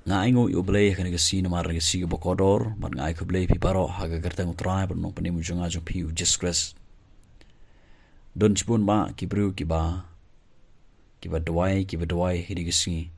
ngai ngo U Blei kan gasi namar gasi bokodor bat ngai U Blei pi paro haga gertang utrai bat no penimu jonga jo pi ujeskres don chipun ba kibru kiba dwai hidi gasi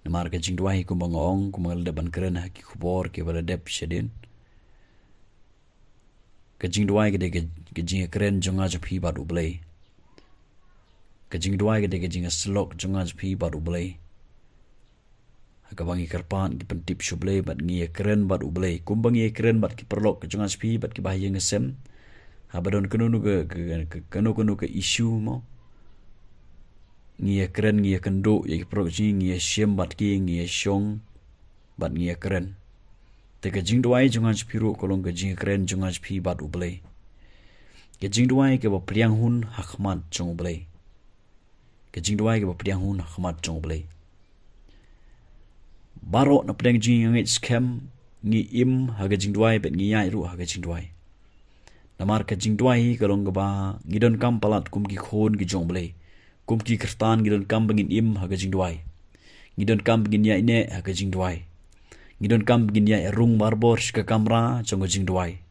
namar ka jingduwai kumbangong kumangal deban keren haki kubor kiba dep shedin ka jingduwai gede ka jinga keren jonga jo pi bat U Blei ka jingduwai gede ka jinga slok jonga jo pi bat U Blei Kabangi karpan ki pentip U Blei bat ngi keren bat U Blei kumbangi keren bat ki perlok ke jangan spi bat ki bahaya ngesem habadon kenu ke isu mo ngi keren ngi kendo ye ki perlok ji ngi siem bat ki ngi syong bat ngi keren te ka jingduai jangan spi ro kolong ke jing keren jangan spi bat U Blei ke jingduai ke ba pdiang hun khmat jong U Blei ke jingduai ke ba pdiang hun khmat jong U Blei baro na pdiang jing ngit scam ngi im haga jingduai bet ngi yai ru haga jingduai namar ka jingduai kalong ba ngidon kam palat kum ki khon ki jong Blei kum ki kristan ngidon kam bangin im haga jingduai ngidon kam bangin yai ne haga jingduai ngidon kam bangin yai rung barbor ka kamra jong jingduai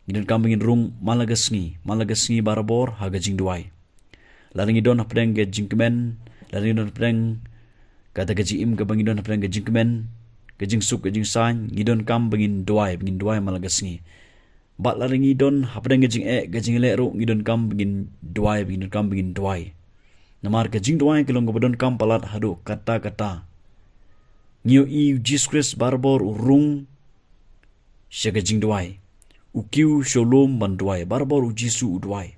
ngidon kam bangin rung malagasngi barbor haga jingduai laring ngidon pdiang ge jingmen laring ngidon pdiang kata gaji im ke bangin don apeng gajing kemen gajing sup gajing san ngidon kam bangin duai malagasngi bat laring ngidon hapdeng gajing le ru ngidon kam bangin duai namar gajing duai kelong gabadon kam palat hadu kata ngiu i jiskres barbor urung syagajing duai ukiu sholom banduai barbor ujisu duai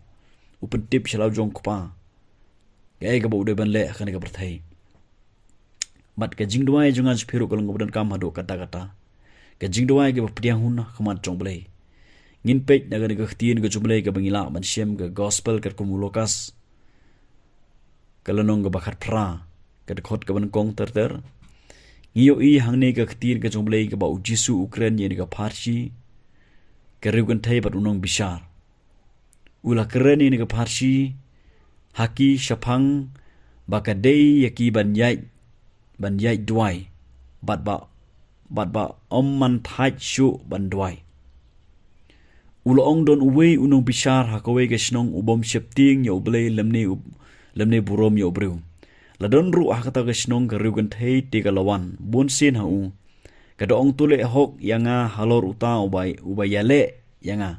upentip shalau jong kupa gay gabo ude ban le akan ga berthai mat ka jingduai jungan spiru kolong godan kam hadu kata ka jingduai ge pdiang hun khmat jong Blei ngin pej naga ga khtin ga jublei ga bangila man shem ga gospel ka kumulokas kalanong ga bakhat phra ka khot ka ban kong ter ngiyo i hangne ga khtin ga jong Blei ga ba ujisu Ukraine ye ga Parsi ka rugan thai bat unong bishar ula keren ni ga Parsi haki shapang bakadei yaki ban yai duai bat ba man thai shu ban duai ulong don uwe unong bishar hakawe ke snong ubom shepting yo Blei lemne burom yo bru ladon ru hakata ke snong ka rugan thei te ka lawan bon sin hau ka dong tule hok yanga halor uta ubai yale yanga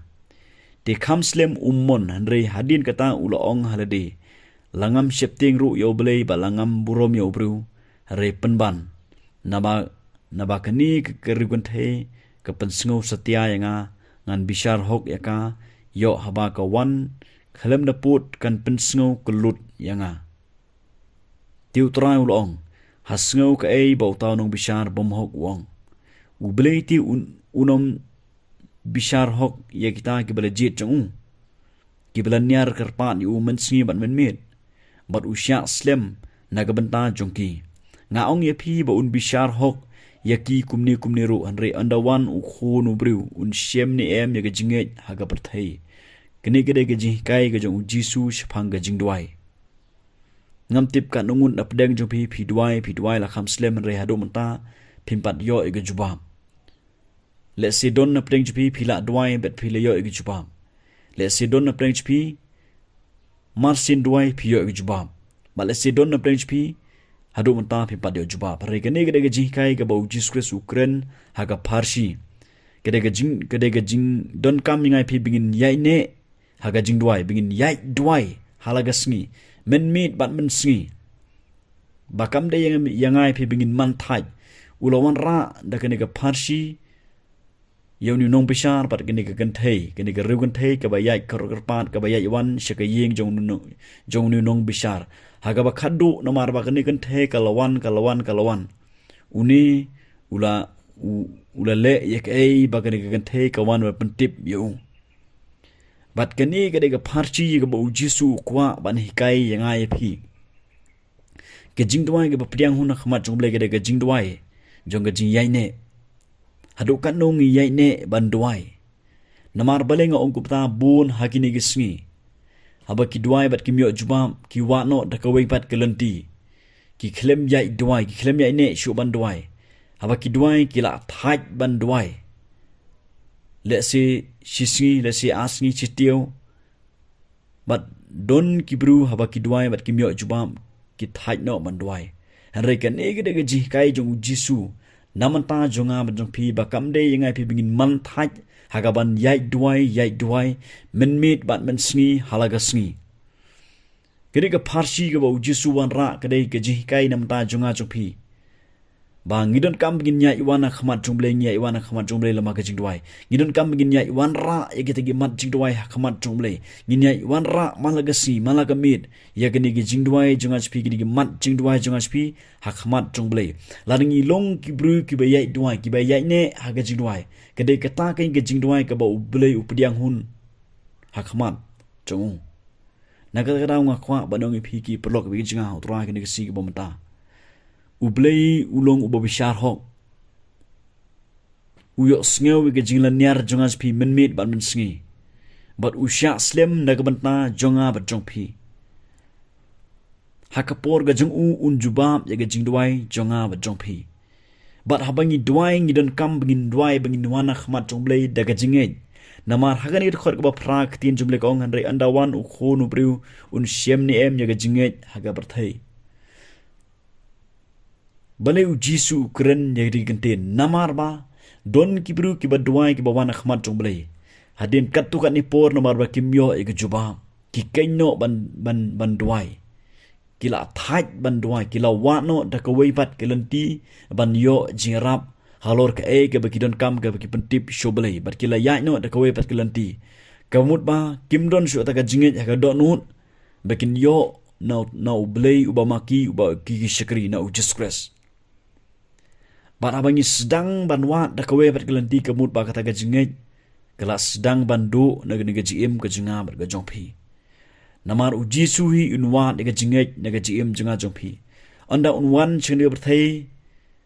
te khamslem ummon hanre hadin kata ulong halade langam shepting ru yo Blei ba langam burom yo bru re penban naba kani kerugan the ke pensngo setia yanga ngan bishar hok yaka yo haba ka wan khalem na put kan pensngo kelut yanga tiu trai ulong hasngo ka ei bautaw nong bishar bom hok wong U Blei ti unom bishar hok yakita ke belajit chong ki belanyar karpan yu mensngi ban menmit bat usya slem nagabenta jongki ngaong ye phi ba un bishar hok yaki kumni ru anre andawan u khon u bru un shem ni em ye jinge haga perthai kini gede ge ji kai ge jong jisu shphang ge jingduai ngam tip ka nungun apdeng jong phi duai la kham slem re hadu manta phimpat yo ge jubam le se don apdeng jong phi la duai bet phi le yo ge jubam le se don apdeng jong phi marsin duai phi yo ge jubam ba le se don apdeng jong phi hadu menta phi padio juba pare gene gede ji kai ga bau jiskres Ukraine haga Parsi gede ga jing don kam ngai phi bingin yai ne haga jing duai bingin yai duai halaga sngi men mit bat men sngi bakam de yang ngai phi bingin man thai ulawan ra da gene ga Parsi yoni nong bishar pat gene ga ganthei gene ga rugan thei ka ba yai karpat ka ba yai wan shaka yeng jong nu nong bishar haga ba khaddu namar ba kani kan the kalawan uni ula le yek ei ba kani kan the kawan ba pentip yu bat kani ga de ga Parsi ga ba ujisu kwa ban hikai yanga ye phi ke jingduai ga ba pdiang hun khmat jong Blei ga de ga jingduai jong ga jing yai ne hadu kan nong yai ne ban duai namar balenga ong kupta bun hakini gisngi haba ki duai bat ki myo jubam ki wano da kawai pat kelenti ki klem yai duai ki klem yai ne shu ban duai haba ki duai ki la thai ban duai le se shisngi le se asngi chitiau but don ki bru haba ki duai but ki myo jubam ki thai no ban duai hanre kan e gede ge ji kai jong jisu namanta jonga ban jong phi ba kam de yangai phi bingin man thai hagaban yai duai men mit bat men sngi halaga sngi kede ka parsi ka bau jisu wan ra kede ka ji kai namta jonga jong phi ba ngidon kam begin nya iwana khmat jumble nya iwana khmat jumble lama ka jingduai ngidon kam begin nya iwan ra ya kita gi mat jingduai khmat jumble nya iwan ra malaga si malaga mit ya gani gi jingduai jonga chpi gi mat jingduai jonga chpi ha khmat jumble laringi long ki bru ki ba yai duai ki ba yai ne ha ga jingduai kede ka ta kai gi jingduai ka ba U Blei pdiang hun ha khmat jong naga ga nga kwa ba nong phi ki prolog bi jinga ha tra gi si gi bomta U Blei ulong ubabishar hok uyok sngew wige jinglan nyar jonga spi menmit ban men sngi but usha slem nagabantna jonga bat jong phi hakapor ga jong un jubab ya ga jingduai jonga bat jong phi but habangi duai ngidon kam bingin duai bingin wana khmat jong Blei daga jingej namar hagani khot ga prak tin jumle ko nganre andawan u khonu briu un shem ni em ya ga jingej haga berthai balai u jisu keren yari gante namar ba don kibru ki baduai ki bawana khmat jong Blei hadin katu kat ni por namar ba kimyo e ga juba ki kaino ban duai kila thai ban duai kila wano da ka weipat kelanti ban yo jingrap halor ka e ke baki don kam ke baki pentip shoblei bat kila ya no da ka weipat kelanti kamut ba kimdon shu ta ka jinget ha ka donut bakin yo na U Blei ubamaki uba ki shakri na u disgrace Bat abangi sedang banwat dah kawe bat kelanti kemut ba kata gajinget kelas sedang bandu naga jim ke jenga bat gajong pi namar uji suhi unwat naga jinget naga jim jenga jong pi anda unwan chengde berthai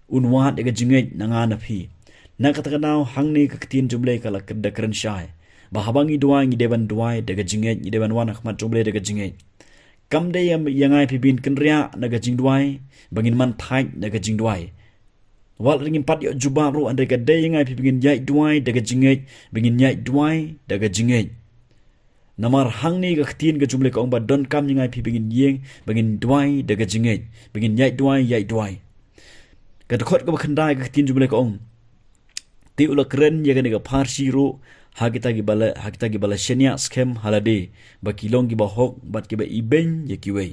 unwat naga jinget nanga na pi na kata kanau hangni ke ketin jumle kala kedda keren syai ba habangi duai ngi deban duai daga jinget ngi deban wan khmat jumle daga jinget kam de yangai pi bin kenria naga jing duai bangin man thai naga jing duai wal ringin pat yo jubab ro andai ka day ngai pi bingin yai duai daga jinget bingin yai duai daga jinget namar hangni ka ktin ka jumle ka ongba don kam ngai pi bingin yeng bingin duai daga jinget bingin yai duai ka khot ka khandai ka ktin jumle ka ong ti ula kren ya ka parsi ro hakita gi bala shenya scam halade ba kilong gi ba hok bat ki ba iben ye ki wei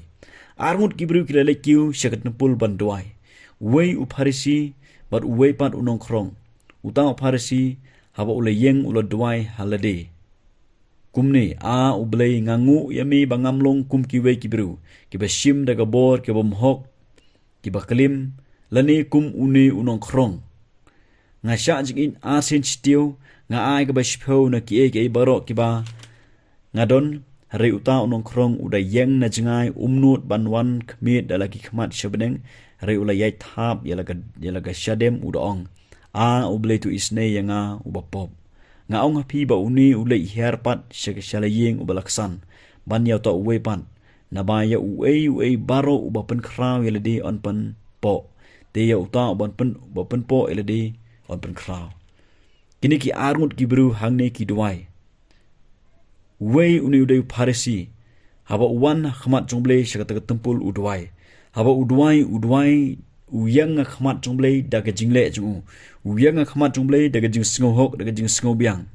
armut ki bru ki le kiu shakat napul ban duai wei upharisi bat uwei pat unong krong utang parsi haba ule yeng ula duai halade kumni U Blei ngangu yami bangamlong kum kiwe kibru kiba shim daga bor kiba mhok kiba klim lani kum uni unong krong nga sha jingin asin chtiu nga ai kiba shpho na ki e baro kiba ngadon hari uta unong krong uda yeng na jingai umnut banwan khmit dalaki khmat shabneng hari ula yai thap yalaga shadem udong U Blei tu isne yanga ubapop nga ong hapi ba uni ule her pat shalayeng ubalaksan ban yaw to uwe pan na ba ya uwe baro ubapen kraw yeledi on pan po te ya uta ubapen po yeledi on pan kraw kini ki armut ki bru hangne ki duai uwe uni ude parisi haba uwan khmat jong Blei shakata tempul udwai haba udwai uyang khmat jong Blei daga jingle ju uyang khmat jong Blei daga jing sngo hok daga jing sngo biang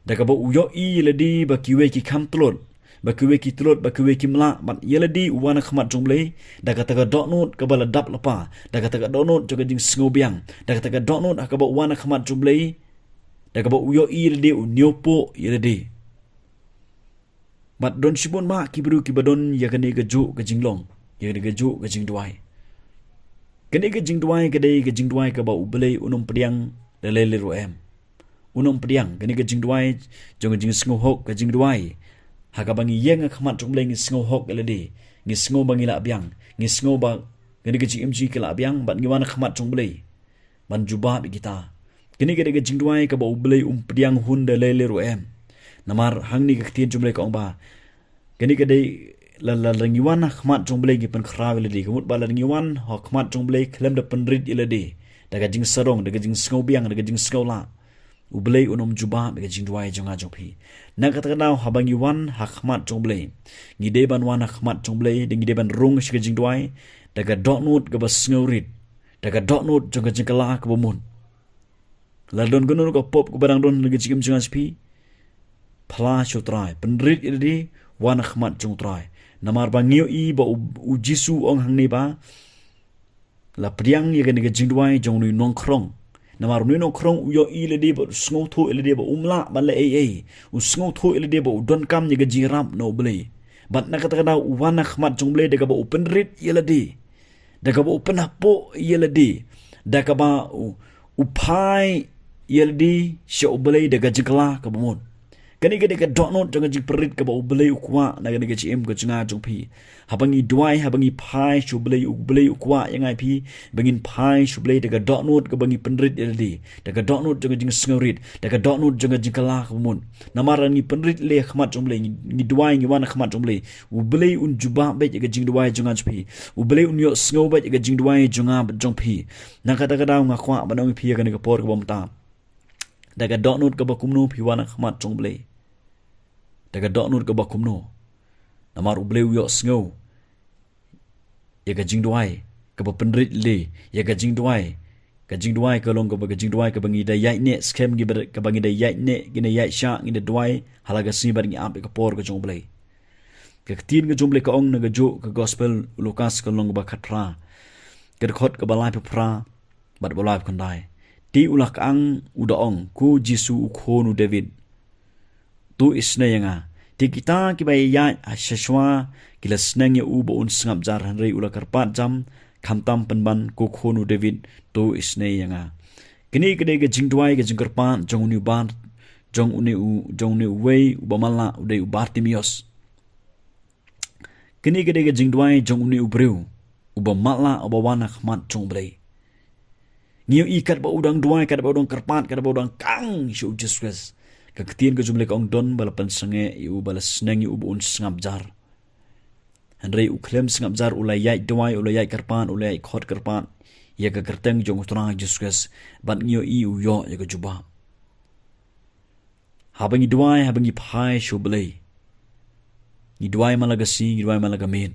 daga ba uyo i ledi ba kiwe ki kham tlot ba kiwe ki mla bat yeledi uwana khmat jong Blei daga taga donut ka bala dap lapa daga taga donut daga jing sngo biang daga taga donut ka ba uwana khmat jong Blei daga ba uyo i ledi unyopo yeledi bat don sibon ma kibru ki badon yakani ga ju ga jinglong yakani ga ju ga jingduai kene ke jingduai ke ba U Blei unum pdiang dalele ro em unum pdiang kene ke jingduai jong jing sngo hok ke jingduai ha ka bangi yeng khmat jong Blei ngi sngo hok eledi ngi sngo bangi la biang ngi sngo ba kene ke jimg ke la biang ban ngi wan khmat jong Blei ban juba bi kita kene ke jingduai ke ba U Blei pdiang hun dalele ro em namar hangni ke tin jong Blei ka ong ba kene ke dei la ngiwan khmat jong blei gi pen khraw le di kemut bala ngiwan ho khmat jong blei klem de penrit ile di daga jing sarong daga jing skau biang daga jing skau la U Blei unom juba daga jing duai jonga jong phi na kata kanau habang yuan ha khmat jong blei ngi de ban wan khmat jong blei de ngi de ban rung shi jing duai daga dot nut ga bas ngau rit daga dot nut jonga jing kala ka bumun la don gunun ko pop ko barang don daga jing jonga spi phla chu trai penrit ile di wan khmat jong trai namar bangio I ba u jisu ong hang ni ba la pdiang ye ga jing duai jong nu nong krong namar nu nong krong u yo I le di ba sngo tho ile di ba umla ban le ai u sngo tho ile di ba u don kam ye ga jiram no blei bat na kata kana u wan khmat jong blei daga ba u penrit ile di daga ba u penapo ile di daga ba u pai ile di sha U Blei daga jingla ka bumun kani gede ka donot jong jing perit ka ba U Blei ukwa na gede chi em ko jinga jong phi habangi duai habangi phai shu U Blei ukwa yangai phi bangin phai shu Blei daga donot ka bangi penrit LD daga donot jong jing sngorit daga donot jong jing kala mun namara ni penrit le khmat jong Blei ni duai ni wan khmat jong Blei U Blei un juba be ga jing duai jong phi U Blei un yo sngo be ga jing duai jong phi na kata kada nga khwa banong phi ga ni ka por ka bom ta daga donut ka bakumno phiwana khmat jong Blei daga donut ka bakumno namar U Blei yo sngo ya ga jing duai ka ba penrit le ya ga jing duai ka long ka ba jing duai ka bangi da yai ne scam gi ka bangi da yai ne gi ne yai sha ngi da duai halaga si bar ngi amp ka por ka jong Blei ka tin ga jong Blei ka ong na ga jo ka gospel Lukas ka long ba khatra ka khot ka ba lai pra bat ba lai kon dai ti ulak ang udaong ku Jisu ukhonu David tu isne yanga ti kita ki bai ya ashashwa kila snang ya u bo un sngap jar hanrei ulak karpat jam khamtam penban ku khonu David tu isne yanga kini kede ga jingduai ga jingkarpan jong ni ban jong ni wei ubamala udei ubartimios kini kede ga jingduai jong ni ubreu ubamala ubawana khmat jong Blei Ngiu ikat ba udang duai kat ba udang karpat kat ba udang kang shu Jesus ka ketien ka jumle ka ong don bala pansenge yu bala snang yu un sngap jar hanrei u klem sngap jar ulai yai duai ulai yai karpan ulai yai khot karpat ya ka kerteng jong utrang Jesus ban ngiu I u yo ya ka juba habangi duai habangi phai shu Blei ni duai malaga si ni duai malaga min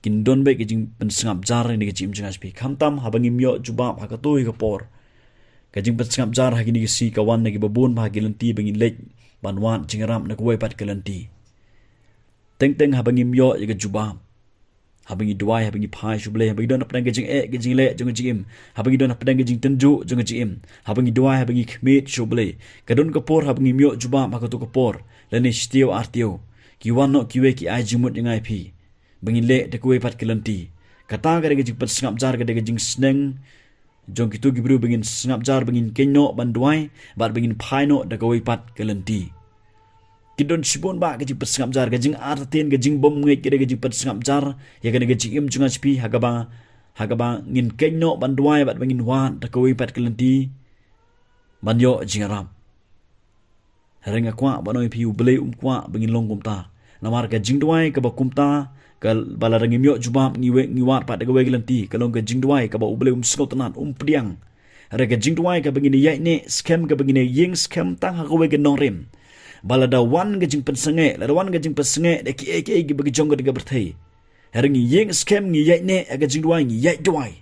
kindon be kijing pensngap jar ni kijim jingas pi khamtam habangi myo juba hakatoi ka por kijing pensngap jar hagini si kawan nagi babun bhagilanti bangi lek banwan jingram na kuwai pat kalanti teng habangi myo ya juba habangi duai habangi phai shu Blei habangi don apdang kijing kijing le jong jim habangi don apdang kijing tenju jong jim habangi duai habangi khmet shu Blei kadon ka por habangi myo juba hakato ka por lani stio artio kiwan no kiwe ki ajimut ngai phi bangin le de kuwe pat kelanti kata ga de jing pat sngap jar ga de jing sneng jong kitu gibru bangin sngap jar bangin kenno banduai bat bangin phaino de kuwe pat kelanti kidon sibon ba ga jing pat sngap jar ga jing arten ga jing bom ngai ga de jing pat sngap jar ya ga de jing im junga spi hagaba ngin kenno banduai bat bangin wan de kuwe pat kelanti banyo jingaram harenga kwa banoi pi U Blei kwa bangin longkum ta namar ga jing duai ka ba kumta kal bala rangi myo jubam ngiwat pat ga wegelanti kalong ga jingduai ka ba U Blei skot tanan pdiang re ga jingduai ka bangini yai ne scam ka bangini ying scam tang ha ga wegen nongrim bala da wan ga jing pensenge la wan ga jing pensenge de ki gi bagi jong ga berthai haringi ying scam ngi yai ne ga jingduai ngi yai duai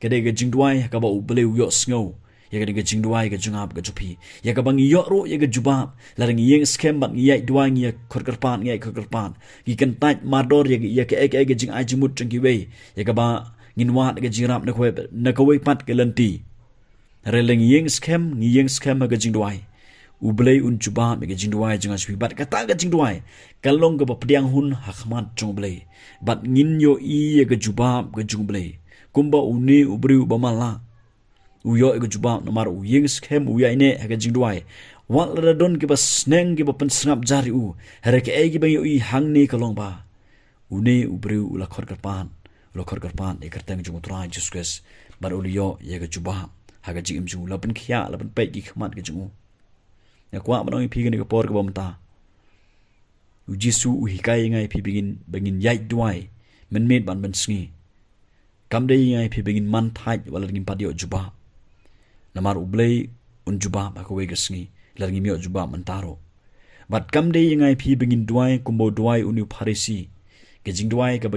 ka de ga jingduai ka ba U Blei yo sngo ya ga jing duai ga jungap ga jupi ya ga bangi yo ro ya ga jubab la ring yeng scam bat ngi yai duai ngi khot karpan ngi khot karpan gi kan tat mador ya ga ga jing ajimut jing ki wei ya ga ba ngin wat ga jirap na ko wei pat ga lanti re leng yeng scam ga jing duai U Blei un jubab ga jing duai jing aspi bat ka ta ga jing duai kalong ga ba pdiang hun khmat jong Blei bat ngin yo I ya ga jubab ga jung Blei kumba uni U Blei ba mala uyo ego juba nomar u yeng scam u yaine haga jingduai wat la don ke bas neng ke ba pensngap jari u hare ke egi ba I hang ne kalong ba u ne U Blei u la khor karpan e kartang jung tra Jesus bar uliyo yega juba haga jing jung la pen khia la pen pe gi khmat ge jung ya kwa ba nong pi ge ne ke por ke bom ta Jisu uhikai ngai pi bengin yai duai men met ban ban sngi kam dei ngai pi bengin man thai wala ngim padio juba namar U Blei un juba ba ko we sngi la ngim yo juba man taro bat kam dei ngai pi bengin duai kumbo duai unu pharisi ke jingduwai ka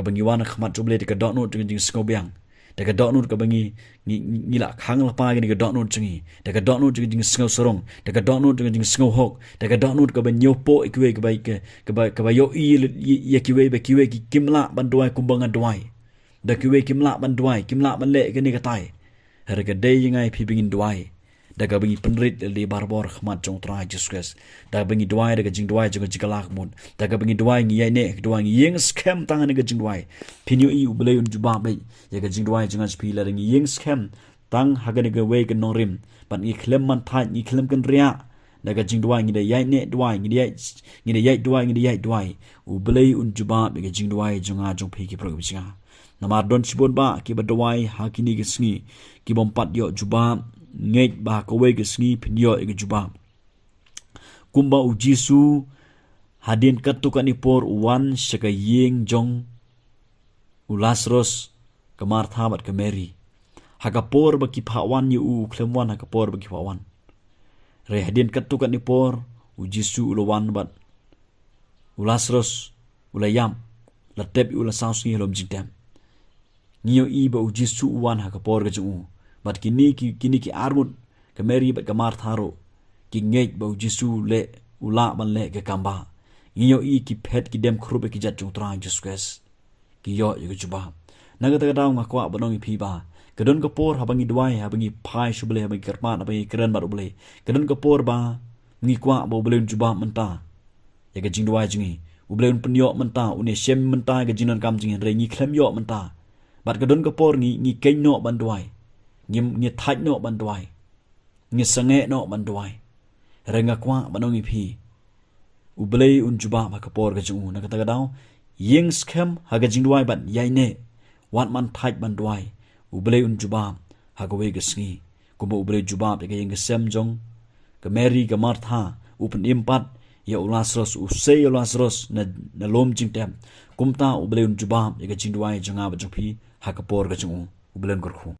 bangi wana khmat U Blei de ka dot no jing skobiang de ka dot no ka bangi ngila khang la pa ge ka dot no chingi de ka dot no jing sngau sorong de ka dot no jing sngau hok de ka dot no ka ban yo po ikwe ka ba yo I ye kiwe be kiwe ki kimla ban duai kumbanga duai da kiwe kimla ban le ke ni ka tai har ka dei ngai pi bengin duai da ka bangi penrit le barbor khmat jong tra Jesus da bangi duai da ka jing duai jong jikalak mun da ka bangi duai ngi yai ne duai ngi yeng scam tang ne ka jing duai pinyo I U Blei un juba be ya ka jing duai jong pi la ngi yeng scam tang ha ga ne ka we ka no rim ban ngi klem man thai ngi klem kan ria da ka jing duai ngi de yai ne duai ngi de yai duai U Blei un juba be ka jing duai jong pi ki pro bi namar don chibon ba ki ba duai ha ki ni ka sngi ki bom pat yo juba ngej ba ko we ke sngi pinyo e juba kumba U Jisu hadin katukan ipor wan shaka yeng jong U Lazarus ke Martha bat ke Mary hakapor ba ki phawan yu U klemwan hakapor ba ki phawan re hadin katukan ipor U Jisu ulawan bat U Lazarus ulayam latep U la saus ngi lom jingtem ngiyo I ba U Jisu wan hakapor ke jung bat kini ki armut ke Mary bat ke Martha ro ki ngej ba U Jisu le ula ban le ke kamba ngiyo I ki phet ki dem khrup ki jat jung trang Jesus ki yo yu juba naga ta daw ngakwa banong I phi ba kedon kapor habangi duai habangi phai shubele habangi kerman habangi keren bar ubele kedon kapor ba ngi kwa ba ubele juba menta ya ke jing duai jingi ubele penyo menta une shem menta ke jinon kam jing re ngi klem yo menta bat kedon kapor ngi kenyo ban duai ngi thaj no ban duai ngi sange no ban duai renga kwa banong I phi U Blei un juba ba kapor ke jung na kata daw yeng scam haga jing duai ban yai ne wat man thaj ban duai U Blei un juba haga we ke sngi kumba U Blei juba be ke yeng sem jong ke Mary ke Martha U pen impat ya U Lazarus U sei U Lazarus na lom jing tem kumta U Blei un juba be ke jing duai jonga ba jong phi haga por ke jung U Blei kor khu